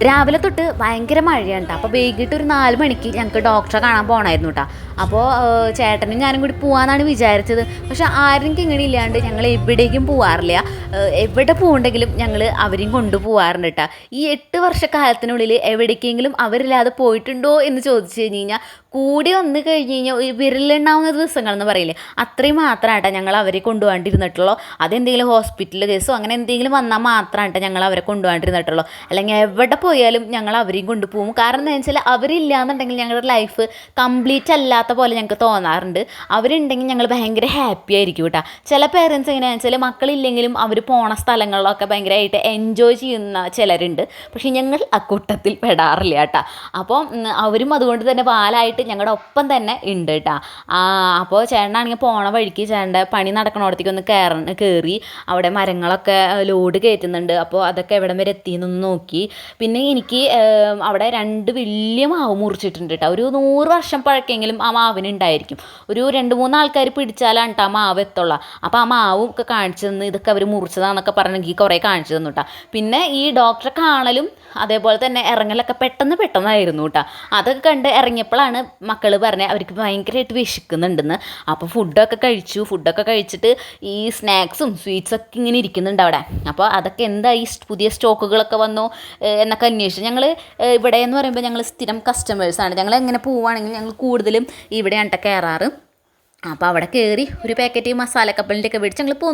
രാവിലെ തൊട്ട് ഭയങ്കര മഴയാണ് കേട്ടോ. അപ്പോൾ വൈകിട്ട് ഒരു 4 മണിക്ക് ഞങ്ങൾക്ക് ഡോക്ടറെ കാണാൻ പോകണമായിരുന്നു കേട്ടോ. അപ്പോൾ ചേട്ടനും ഞാനും കൂടി പോകാമെന്നാണ് വിചാരിച്ചത്. പക്ഷേ ആരെങ്കിലും ഇങ്ങനെ ഇല്ലാണ്ട് ഞങ്ങൾ എവിടേക്കും പോകാറില്ല. എവിടെ പോകുന്നുണ്ടെങ്കിലും ഞങ്ങൾ അവരെയും കൊണ്ടുപോകാറുണ്ട് കേട്ടോ. ഈ 8 വർഷക്കാലത്തിനുള്ളിൽ എവിടേക്കെങ്കിലും അവരില്ലാതെ പോയിട്ടുണ്ടോ എന്ന് ചോദിച്ചു കഴിഞ്ഞ് കഴിഞ്ഞാൽ കൂടി വന്നു കഴിഞ്ഞ് കഴിഞ്ഞാൽ ഒരു വിരലുണ്ടാവുന്ന ദിവസങ്ങളെന്ന് പറയില്ലേ, അത്രയും മാത്രമായിട്ടാ ഞങ്ങൾ അവരെ കൊണ്ടുപോകാണ്ടിരുന്നിട്ടുള്ളൂ. അതെന്തെങ്കിലും ഹോസ്പിറ്റൽ കേസോ അങ്ങനെ എന്തെങ്കിലും വന്നാൽ മാത്രമായിട്ടാ ഞങ്ങൾ അവരെ കൊണ്ടുപോകാണ്ടിരുന്നിട്ടുള്ളൂ. അല്ലെങ്കിൽ എവിടെ പോയാലും ഞങ്ങൾ അവരെയും കൊണ്ടുപോകും. കാരണം എന്താ വെച്ചാൽ അവരില്ലാന്നുണ്ടെങ്കിൽ ഞങ്ങളുടെ ലൈഫ് കംപ്ലീറ്റ് അല്ലാത്ത പോലെ ഞങ്ങൾക്ക് തോന്നാറുണ്ട്. അവരുണ്ടെങ്കിൽ ഞങ്ങൾ ഭയങ്കര ഹാപ്പി ആയിരിക്കും കേട്ടോ. ചില പേരൻസ് എങ്ങനെയാണെന്ന് വെച്ചാൽ മക്കളില്ലെങ്കിലും അവർ പോണ സ്ഥലങ്ങളിലൊക്കെ ഭയങ്കരമായിട്ട് എൻജോയ് ചെയ്യുന്ന ചിലരുണ്ട്. പക്ഷേ ഞങ്ങൾ അക്കൂട്ടത്തിൽ പെടാറില്ല കേട്ടോ. അപ്പോൾ അവരും അതുകൊണ്ട് തന്നെ പാലായിട്ട് ഞങ്ങളുടെ ഒപ്പം തന്നെ ഉണ്ട് കേട്ടോ. അപ്പോൾ ചേട്ടനാണെങ്കിൽ പോണ വഴിക്ക് ചേട്ടൻ്റെ പണി നടക്കണോടത്തേക്ക് ഒന്ന് കയറി അവിടെ മരങ്ങളൊക്കെ ലോഡ് കയറ്റുന്നുണ്ട്. അപ്പോൾ അതൊക്കെ എവിടം വരെ എത്തിയെന്നൊന്ന് നോക്കി. പിന്നെ എനിക്ക് അവിടെ 2 വലിയ മാവ് മുറിച്ചിട്ടുണ്ട് കേട്ടോ. ഒരു 100 വർഷം പഴക്കെങ്കിലും ആ മാവിനുണ്ടായിരിക്കും. ഒരു 2-3 ആൾക്കാർ പിടിച്ചാലാണ് കേട്ടോ ആ മാവ് എത്തുള്ളൂ. അപ്പോൾ ആ മാവും ഒക്കെ കാണിച്ചു തന്ന് ഇതൊക്കെ അവർ മുറിച്ചതാണെന്നൊക്കെ പറഞ്ഞെങ്കിൽ കുറേ കാണിച്ചു തന്നു കേട്ടോ. പിന്നെ ഈ ഡോക്ടറെ കാണലും അതേപോലെ തന്നെ ഇറങ്ങലൊക്കെ പെട്ടെന്നായിരുന്നു കേട്ടോ. അതൊക്കെ കണ്ട് ഇറങ്ങിയപ്പോഴാണ് മക്കൾ പറഞ്ഞത് അവർക്ക് ഭയങ്കരമായിട്ട് വിശക്കുന്നുണ്ടെന്ന്. അപ്പോൾ ഫുഡൊക്കെ കഴിച്ചിട്ട് ഈ സ്നാക്സും സ്വീറ്റ്സൊക്കെ ഇങ്ങനെ ഇരിക്കുന്നുണ്ട് അവിടെ. അപ്പോൾ അതൊക്കെ എന്താ ഈ പുതിയ സ്റ്റോക്കുകളൊക്കെ വന്നോ എന്നൊക്കെ അന്വേഷിച്ചു. ഞങ്ങൾ ഇവിടെ എന്ന് പറയുമ്പോൾ ഞങ്ങൾ സ്ഥിരം കസ്റ്റമേഴ്സാണ്. ഞങ്ങൾ എങ്ങനെ പോവുകയാണെങ്കിൽ ഞങ്ങൾ കൂടുതലും ഇവിടെയാണ് കേട്ടോ കയറാറ്. അപ്പോൾ അവിടെ കയറി ഒരു പാക്കറ്റ് മസാലക്കപ്പലിൻ്റെയൊക്കെ മേടിച്ച് ഞങ്ങൾ പോന്നു.